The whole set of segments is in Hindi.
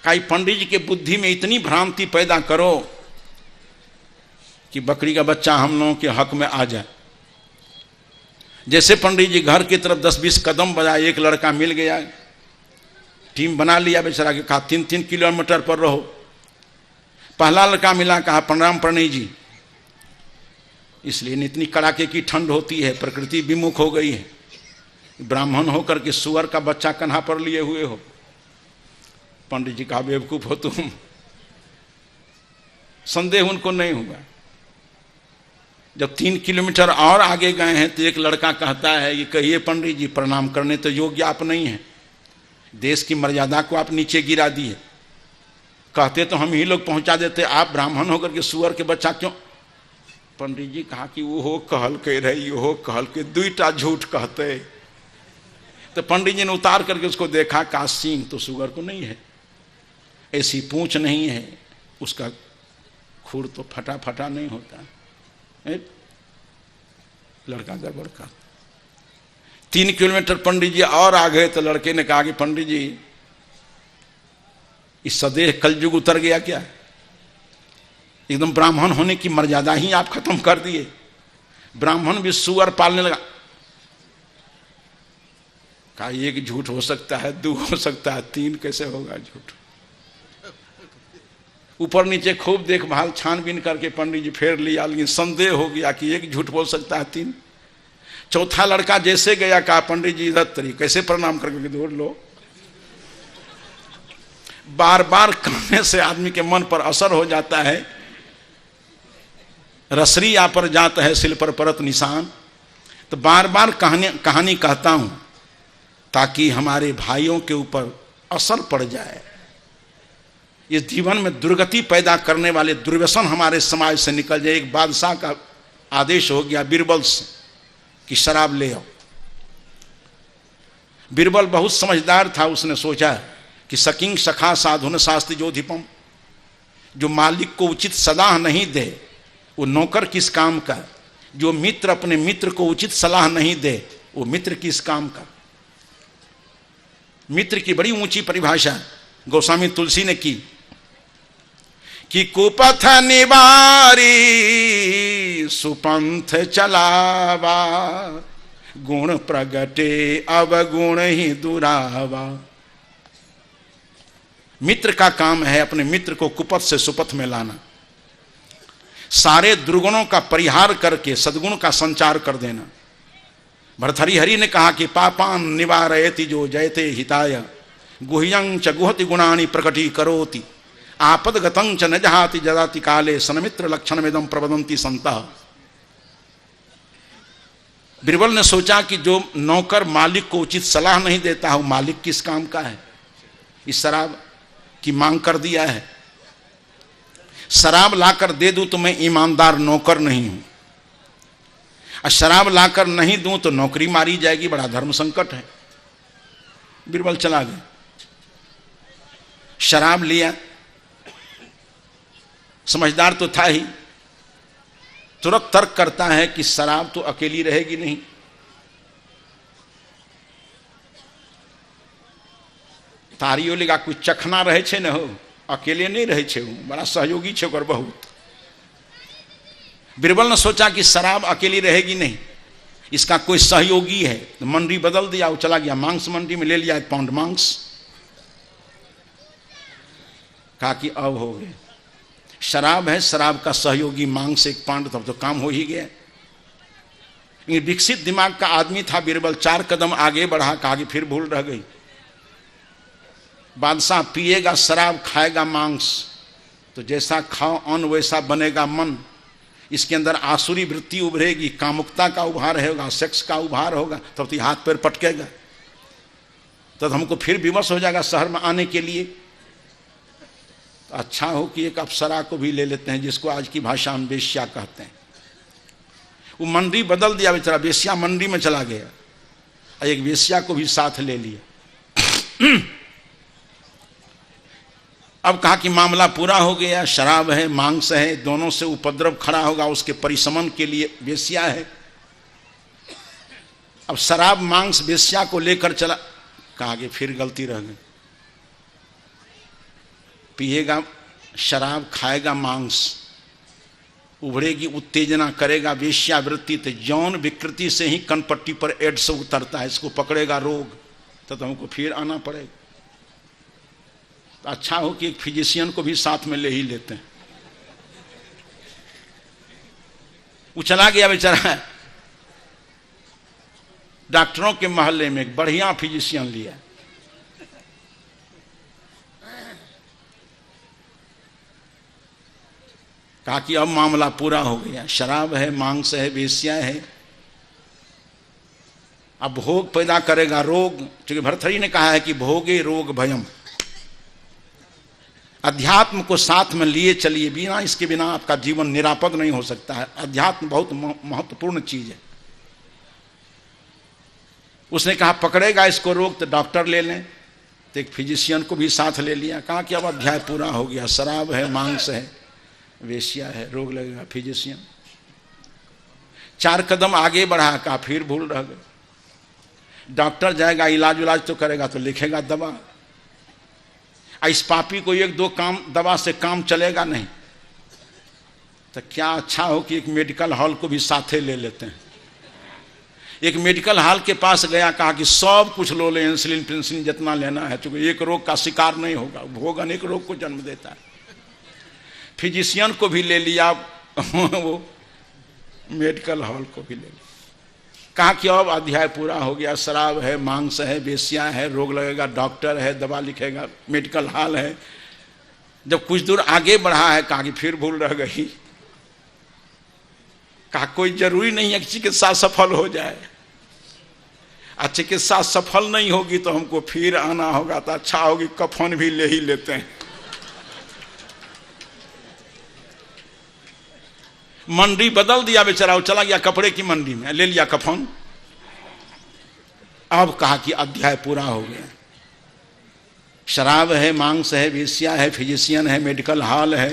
कहा पंडित जी के बुद्धि में इतनी भ्रांति पैदा करो कि बकरी का बच्चा हम लोगों के हक में आ जाए। जैसे पंडित जी घर की तरफ 10-20 कदम बढ़ाए, एक लड़का मिल गया, टीम बना लिया बेचारा के। कहा 3-3 किलोमीटर पर रहो। पहला लड़का मिला, कहा प्रणाम पंडित जी, इसलिए इतनी कड़ाके की ठंड होती है, प्रकृति विमुख हो गई है, ब्राह्मण होकर के सुअर का बच्चा कन्हा पर लिए हुए हो। पंडित जी कहा बेवकूफ हो तुम। संदेह उनको नहीं हुआ। जब 3 किलोमीटर और आगे गए हैं तो एक लड़का कहता है कि कहिए पंडित जी, प्रणाम करने तो योग्य आप नहीं हैं, देश की मर्यादा को आप नीचे गिरा दिए, कहते तो हम ही लोग पहुंचा देते, आप ब्राह्मण होकर के सुअर के बच्चा क्यों। पंडित जी कहा कि वो कहल के रही, वो कहल के, 2टा झूठ कहते। तो पंडित जी ने उतार करके उसको देखा, का सींग तो सुअर को नहीं है, ऐसी पूंछ नहीं है, उसका खुर तो फटा फटा नहीं होता। लड़का गड़बड़ का। 3 किलोमीटर पंडित जी और आ गए तो लड़के ने कहा कि पंडित जी, इस सदेह कलयुग उतर गया क्या? एकदम ब्राह्मण होने की मर्यादा ही आप खत्म कर दिए। ब्राह्मण भी सुअर पालने लगा। कहा एक झूठ हो सकता है, 2 हो सकता है, 3 कैसे होगा झूठ। ऊपर नीचे खूब देखभाल छानबीन करके पंडित जी फेर लिया, लेकिन संदेह हो गया कि एक झूठ बोल सकता है, 3। चौथा लड़का जैसे गया, कहा पंडित जी इधर तरी, कैसे प्रणाम करके दौड़ लो। बार बार कहने से आदमी के मन पर असर हो जाता है। रसरी आ पर जाता है सिल पर परत निशान। तो बार बार कहानी कहता हूं ताकि हमारे भाइयों के ऊपर असर पड़ जाए। इस जीवन में दुर्गति पैदा करने वाले दुर्व्यसन हमारे समाज से निकल जाए। एक बादशाह का आदेश हो गया बीरबल से कि शराब ले आओ। बीरबल बहुत समझदार था, उसने सोचा कि सकिंग सखा साधुन शास्त्र ज्योतिपम, जो मालिक को उचित सलाह नहीं दे वो नौकर किस काम का, जो मित्र अपने मित्र को उचित सलाह नहीं दे वो मित्र किस काम का। मित्र की बड़ी ऊंची परिभाषा गोस्वामी तुलसी ने की कि कुपथ निवारी सुपंथ चलावा, गुण प्रगटे अवगुण ही दुरावा। मित्र का काम है अपने मित्र को कुपथ से सुपथ में लाना, सारे दुर्गुणों का परिहार करके सद्गुण का संचार कर देना। भर्तृहरि ने कहा कि पापान निवारयति जो जयते हिताय, गुह्यं च गुहति गुणानि प्रकटी करोति, आपदगतं च न जहाति जदाति काले, सनमित्र लक्षणमिदं प्रवदन्ति संतः। बीरबल ने सोचा कि जो नौकर मालिक को उचित सलाह नहीं देता वो मालिक किस काम का है। इस शराब की मांग कर दिया है, शराब लाकर दे दूं तो मैं ईमानदार नौकर नहीं हूं, और शराब लाकर नहीं दूं तो नौकरी मारी जाएगी, बड़ा धर्म संकट है। बीरबल चला गया, शराब लिया, समझदार तो था ही, तुरंत तर्क करता है कि शराब तो अकेली रहेगी नहीं, तारियो लेगा कुछ चखना रहे छे न हो, अकेले नहीं रहे छे, बड़ा सहयोगी छे ओकर बहुत। बीरबल ने सोचा कि शराब अकेली रहेगी नहीं, इसका कोई सहयोगी है, तो मंडी बदल दिया, वो चला गया मांस मंडी में, ले लिया 1 पाउंड मांस। कहा कि अब हो गए, शराब है, शराब का सहयोगी मांस 1 पाउंड, तब तो काम हो ही गया। विकसित दिमाग का आदमी था बीरबल, 4 कदम आगे बढ़ा, कहा कि फिर भूल रह गई। बादशाह पिएगा शराब, खाएगा मांस, तो जैसा खाओ अन्न वैसा बनेगा मन। इसके अंदर आसुरी वृत्ति उभरेगी, कामुकता का उभार होगा, सेक्स का उभार होगा, तब तो हाथ पैर पटकेगा, तब हमको फिर विवश हो जाएगा शहर में आने के लिए। तो अच्छा हो कि एक अप्सरा को भी ले लेते हैं, जिसको आज की भाषा में वेश्या कहते हैं। वो मंडी बदल दिया बेचारा, वेश्या मंडी में चला गया, और एक वेश्या को भी साथ ले लिया। अब कहा कि मामला पूरा हो गया, शराब है, मांस है, दोनों से उपद्रव खड़ा होगा, उसके परिशमन के लिए वेश्या है। अब शराब मांस वेश्या को लेकर चला, कहा कि फिर गलती रह गई। पिएगा शराब, खाएगा मांस, उभरेगी उत्तेजना, करेगा वेश्यावृत्ति, तो यौन विकृति से ही कनपट्टी पर एड्स उतरता है। इसको पकड़ेगा रोग तो हमको फिर आना पड़ेगा। तो अच्छा हो कि एक फिजिशियन को भी साथ में ले ही लेते हैं। वो चला गया बेचारा डॉक्टरों के मोहल्ले में, एक बढ़िया फिजिशियन लिया। कहा कि अब मामला पूरा हो गया, शराब है, मांस है, वेश्या है, अब भोग पैदा करेगा रोग। क्योंकि भर्तृहरि ने कहा है कि भोगे रोग भयम, अध्यात्म को साथ में लिए चलिए, बिना इसके बिना आपका जीवन निरापद नहीं हो सकता है। अध्यात्म बहुत महत्वपूर्ण चीज है। उसने कहा पकड़ेगा इसको रोग तो डॉक्टर ले लें, तो एक फिजिशियन को भी साथ ले लिया। कहा कि अब अध्याय पूरा हो गया, शराब है, मांस है, वेश्या है, रोग लगेगा। फिजिशियन 4 कदम आगे बढ़ा, कहा फिर भूल रह गए। डॉक्टर जाएगा, इलाज तो करेगा, तो लिखेगा दवा। इस पापी को 1-2 काम दवा से काम चलेगा नहीं, तो क्या अच्छा हो कि एक मेडिकल हॉल को भी साथे ले लेते हैं। एक मेडिकल हॉल के पास गया, कहा कि सब कुछ लो ले, इंसुलिन पेंसिलिन जितना लेना है, क्योंकि एक रोग का शिकार नहीं होगा, भोग अनेक रोग को जन्म देता है। फिजिशियन को भी ले लिया, वो मेडिकल हॉल को भी ले लिया। कहा कि अब अध्याय पूरा हो गया, शराब है, मांस है, वेश्या है, रोग लगेगा, डॉक्टर है, दवा लिखेगा, मेडिकल हॉल है। जब कुछ दूर आगे बढ़ा है, कहा कि फिर भूल रह गई। कहा कोई जरूरी नहीं है कि चिकित्सा सफल हो जाए, और चिकित्सा सफल नहीं होगी तो हमको फिर आना होगा, तो अच्छा होगी कफन भी ले ही लेते हैं। मंडी बदल दिया बेचारा, वो चला गया कपड़े की मंडी में, ले लिया कफन। अब कहा कि अध्याय पूरा हो गया, शराब है, मांस है, वेश्या है, फिजिशियन है, मेडिकल हॉल है,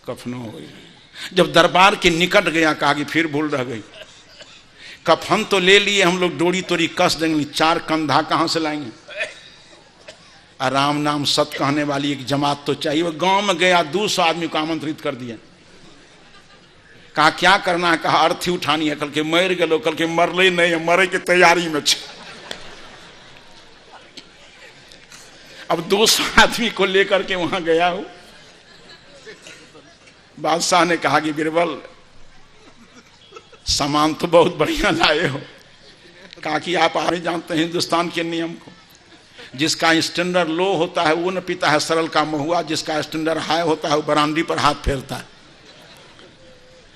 कफनो हो गया। जब दरबार के निकट गया, कहा कि फिर भूल रह गई। कफन तो ले लिए हम लोग, डोरी तोरी कस देंगे, 4 कंधा कहां से लाएंगे? राम नाम सत कहने वाली एक जमात तो चाहिए। वो गांव में गया, 200 आदमी को आमंत्रित कर दिया। कहा क्या करना है? कहा अर्थी उठानी है। कल के मर गए, कल के मरले नहीं, मरे की तैयारी में। अब 200 आदमी को लेकर के वहां गया हूं। बादशाह ने कहा कि बीरबल सामान तो बहुत बढ़िया लाए हो। कहा कि आप आगे जानते हैं हिंदुस्तान के नियम को, जिसका स्टैंडर्ड लो होता है वो न पीता है सरल का महुआ, जिसका स्टैंडर्ड हाई होता है वो बरामदी पर हाथ फेरता है।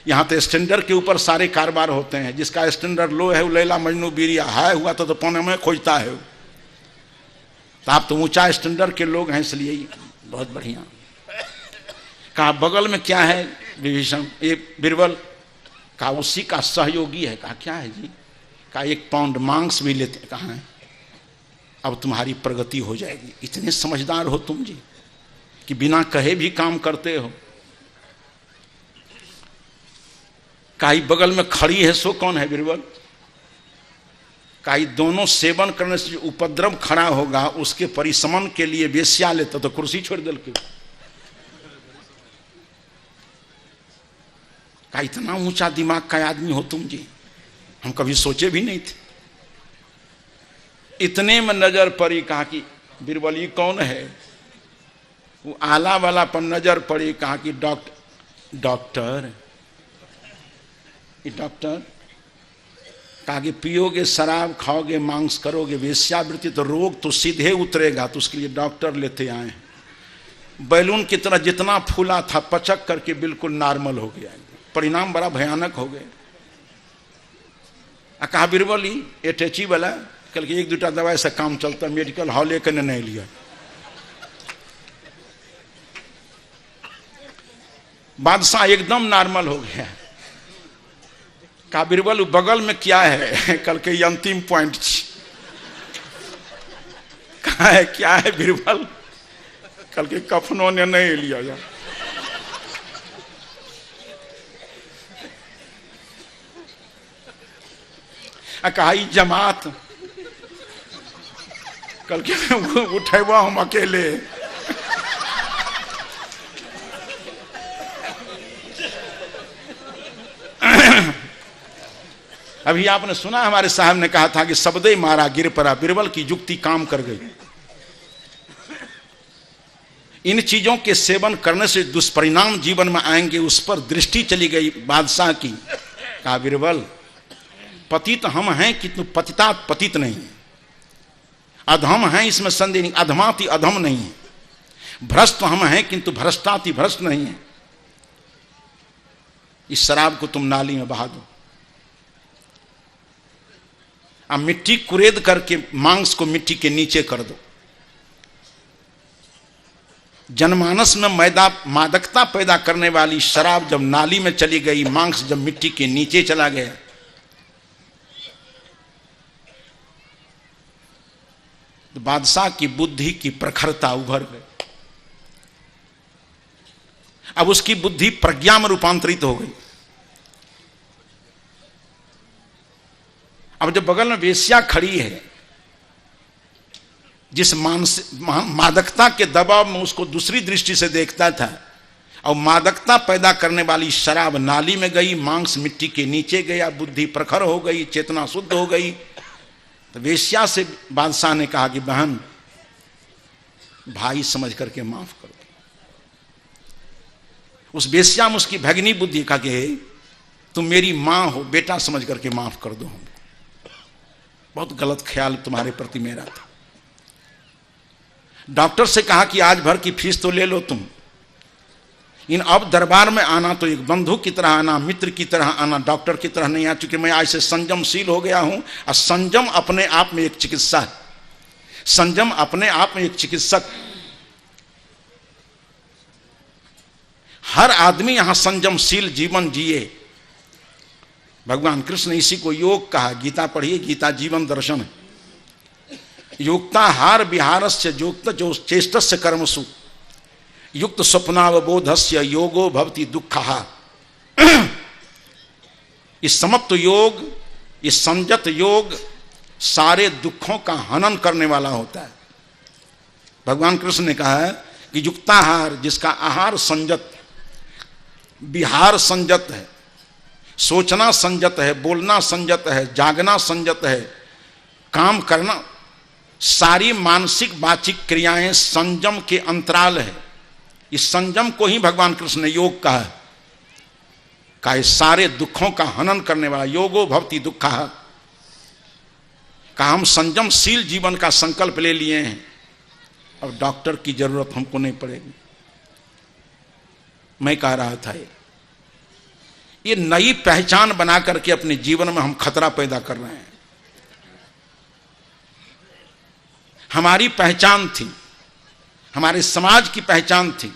यहाँ तो स्टैंडर्ड के ऊपर सारे कारोबार होते हैं। जिसका स्टैंडर्ड लो है वो लैला मजनू बीरिया, हाई हुआ तो पौने में खोजता है। तो आप तो ऊंचा स्टैंडर्ड के लोग हैं, इसलिए बहुत बढ़िया। कहा बगल में क्या है विभीषण, ये बीरबल? कहा उसी का सहयोगी है। कहा क्या है जी? कहा 1 पाउंड मांस भी लेते। कहा है अब तुम्हारी प्रगति हो जाएगी। इतने समझदार हो तुम जी कि बिना कहे भी काम करते हो। काई बगल में खड़ी है, सो कौन है बीरबल? काई दोनों सेवन करने से उपद्रव खड़ा होगा, उसके परिशमन के लिए वेश्या लेता तो कुर्सी छोड़ दल के। का इतना ऊंचा दिमाग का आदमी हो तुम जी, हम कभी सोचे भी नहीं थे। इतने में नजर पड़ी। कहा कि बीरबल ये कौन है? वो आला वाला पर नजर पड़ी। कहा कि डॉक्टर। डॉक्टर? कहा कि पियोगे शराब, खाओगे मांस, करोगे वेश्यावृत्ति तो रोग तो सीधे उतरेगा, तो उसके लिए डॉक्टर लेते आए हैं। बैलून की तरह जितना फूला था पचक करके बिल्कुल नॉर्मल हो गया। परिणाम बड़ा भयानक हो गए। कहा बीरबल ये अटैची वाला, कल के 1-2 दवाई से काम चलता, मेडिकल हॉल एक ने नहीं लिया। बादशाह एकदम नॉर्मल हो गया। कहा बीरबल बगल में क्या है? कल के ये अंतिम पॉइंट। कहा है क्या है बीरबल? कल के कफनों ने नहीं लिया जा। कहा जमात कल के उठेवा हम अकेले। अभी आपने सुना हमारे साहब ने कहा था कि सबदे मारा गिर पड़ा, बिरबल की युक्ति काम कर गई। इन चीजों के सेवन करने से दुष्परिणाम जीवन में आएंगे, उस पर दृष्टि चली गई बादशाह की। कहा बिरबल पतित हम हैं किंतु पतितात पतित नहीं है, अधम हैं इसमें संदेह नहीं, अधमाति अधम नहीं है, भ्रष्ट हम हैं किंतु भ्रष्टाति भ्रष्ट नहीं है। इस शराब को तुम नाली में बहा दो, अब मिट्टी कुरेद करके मांस को मिट्टी के नीचे कर दो। जनमानस में मादकता पैदा करने वाली शराब जब नाली में चली गई, मांस जब मिट्टी के नीचे चला गया, तो बादशाह की बुद्धि की प्रखरता उभर गई। अब उसकी बुद्धि प्रज्ञा में रूपांतरित हो गई। अब जब बगल में वेश्या खड़ी है, जिस मादकता के दबाव में उसको दूसरी दृष्टि से देखता था, और मादकता पैदा करने वाली शराब नाली में गई, मांस मिट्टी के नीचे गया, बुद्धि प्रखर हो गई, चेतना शुद्ध हो गई। तो वेश्या से बादशाह ने कहा कि बहन भाई समझ करके माफ कर दो। उस वेश्या में उसकी भगिनी बुद्धि का कि तुम मेरी मां हो, बेटा समझ करके माफ कर दो, बहुत गलत ख्याल तुम्हारे प्रति मेरा था। डॉक्टर से कहा कि आज भर की फीस तो ले लो तुम, इन अब दरबार में आना तो एक बंधु की तरह आना, मित्र की तरह आना, डॉक्टर की तरह नहीं आ। चूंकि मैं आज से संयमशील हो गया हूं, और संयम अपने आप में एक चिकित्सा है, संयम अपने आप में एक चिकित्सक। हर आदमी यहां संयमशील जीवन जिए। भगवान कृष्ण ने इसी को योग कहा। गीता पढ़िए, गीता जीवन दर्शन है। युक्ताहार विहारस्य युक्त जो चेष्टस्य कर्मसु युक्त स्वप्नावबोधस्य योगो भवति दुःखः। इस समत्व योग, इस संयत योग सारे दुखों का हनन करने वाला होता है। भगवान कृष्ण ने कहा है कि युक्ताहार, जिसका आहार संयत, विहार संयत है, सोचना संयत है, बोलना संयत है, जागना संयत है, काम करना, सारी मानसिक वाचिक क्रियाएं संयम के अंतराल है। इस संयम को ही भगवान कृष्ण ने योग कहा है। का इस सारे दुखों का हनन करने वाला, योगो भवति दुःखः। का हम संयमशील जीवन का संकल्प ले लिए हैं, अब डॉक्टर की जरूरत हमको नहीं पड़ेगी। मैं कह रहा था ये नई पहचान बना करके अपने जीवन में हम खतरा पैदा कर रहे हैं। हमारी पहचान थी, हमारे समाज की पहचान थी,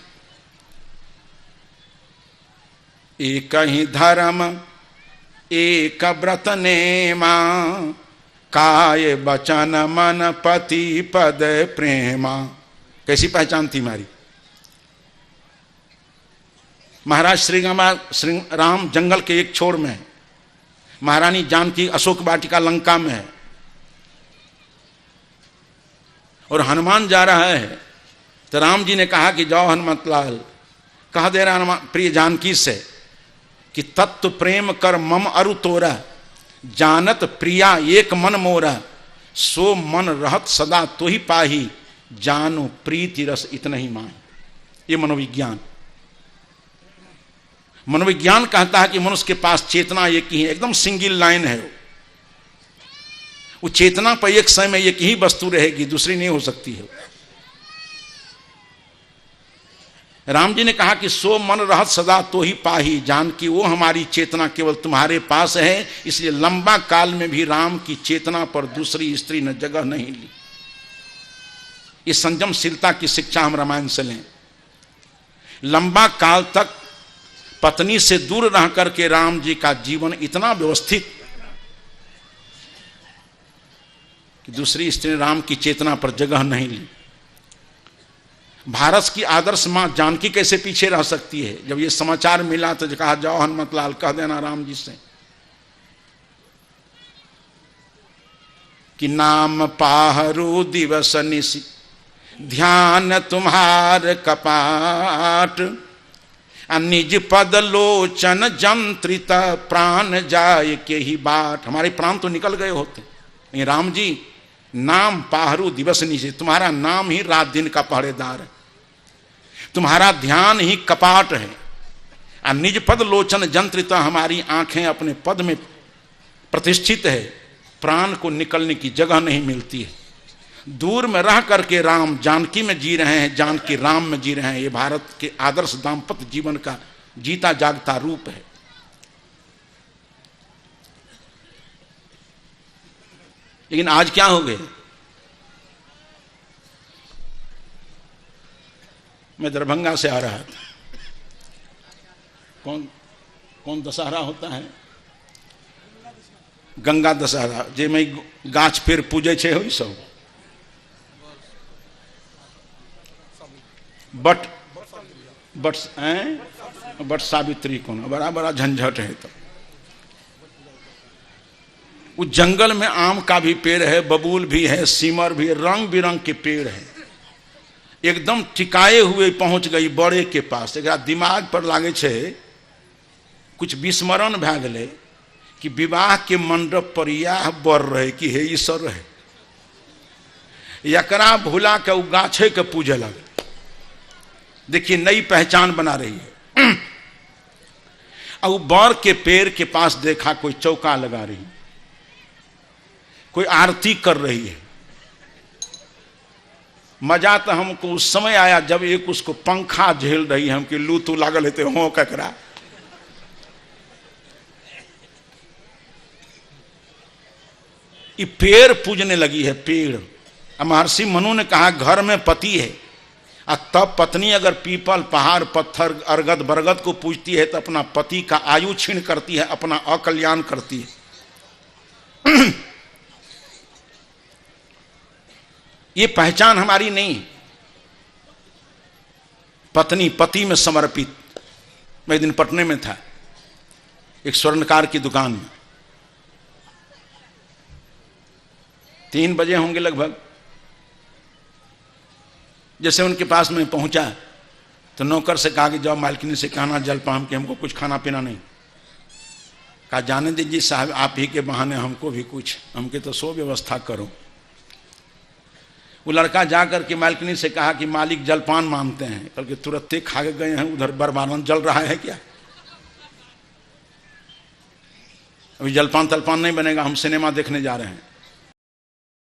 एक ही धर्म एक व्रत नेमा, काय वचन मन पति पद प्रेमा। कैसी पहचान थी हमारी? महाराज श्री राम जंगल के एक छोर में है, महारानी जानकी अशोक वाटिका लंका में है, और हनुमान जा रहा है। तो राम जी ने कहा कि जाओ हनुमत लाल, कह दे रहा हनुमान प्रिय जानकी से कि तत्व प्रेम कर मम अरु तोरा, जानत प्रिया एक मन मोरा, सो मन रहत सदा तो ही पाही, जानो प्रीति रस इतना ही मान। ये मनोविज्ञान, मनोविज्ञान कहता है कि मनुष्य के पास चेतना एक ही है, एकदम सिंगल लाइन है। वो चेतना पर एक समय में एक ही वस्तु रहेगी, दूसरी नहीं हो सकती है। राम जी ने कहा कि सो मन रहत सदा तो ही पाही, जान की वो हमारी चेतना केवल तुम्हारे पास है। इसलिए लंबा काल में भी राम की चेतना पर दूसरी स्त्री ने जगह नहीं ली। इस संयमशीलता की शिक्षा हम रामायण से लें। लंबा काल तक पत्नी से दूर रह करके राम जी का जीवन इतना व्यवस्थित कि दूसरी स्त्री ने राम की चेतना पर जगह नहीं ली। भारत की आदर्श मां जानकी कैसे पीछे रह सकती है? जब ये समाचार मिला तो कहा जाओ हनुमत लाल कह देना राम जी से कि नाम पाहरू दिवस निशि, ध्यान तुम्हार कपाट, निज पद लोचन जंत्रित प्राण जाय के ही बाट। हमारे प्राण तो निकल गए होते। राम जी नाम पाहरू दिवस नीचे, तुम्हारा नाम ही रात दिन का पहरेदार है, तुम्हारा ध्यान ही कपाट है। निज पद लोचन जंत्रित, हमारी आंखें अपने पद में प्रतिष्ठित है, प्राण को निकलने की जगह नहीं मिलती है। दूर में रह करके राम जानकी में जी रहे हैं, जानकी राम में जी रहे हैं। ये भारत के आदर्श दाम्पत्य जीवन का जीता जागता रूप है। लेकिन आज क्या हो गए? मैं दरभंगा से आ रहा था। कौन दशहरा होता है? गंगा दशहरा, जे मैं गाछ पेड़ पूजे छे हो सब। बट सावित्री कौन बड़ा बड़ा झंझट है। तो उस जंगल में आम का भी पेड़ है, बबूल भी है, सीमर भी है, रंग बिरंग के पेड़ है। एकदम टिकाए हुए पहुंच गई बड़े के पास। एक दिमाग पर लागे छे कुछ विस्मरण भै गए कि विवाह के मंडप पर यह बर रहे कि हे ईश्वर रहे, यकरा भूला के गाछे के पूजे लगे। देखिए नई पहचान बना रही है। और बर के पेड़ के पास देखा कोई चौका लगा रही, कोई आरती कर रही है। मजा तो हमको उस समय आया जब एक उसको पंखा झेल रही है, हम कि लू तू लागल हेते हो ककरा। ये पेड़ पूजने लगी है, पेड़। महर्षि मनु ने कहा घर में पति है, और तब पत्नी अगर पीपल पहाड़ पत्थर अर्गद बरगद को पूजती है तो अपना पति का आयु छीन करती है, अपना अकल्याण करती है। ये पहचान हमारी नहीं। पत्नी पति में समर्पित। मैं एक दिन पटने में था, एक स्वर्णकार की दुकान में, 3 बजे होंगे लगभग। जैसे उनके पास में पहुंचा तो नौकर से कहा कि जाओ मालकिनी से कहना जलपान के हमको कुछ खाना पीना नहीं। कहा जाने दीजिए साहब, आप ही के बहाने हमको भी कुछ, हमके तो सो व्यवस्था करो। वो लड़का जाकर के मालकिनी से कहा कि मालिक जलपान मांगते हैं। कल के तुरंत खा के गए हैं, उधर बरबानन जल रहा है क्या? अभी जलपान तलपान नहीं बनेगा, हम सिनेमा देखने जा रहे हैं।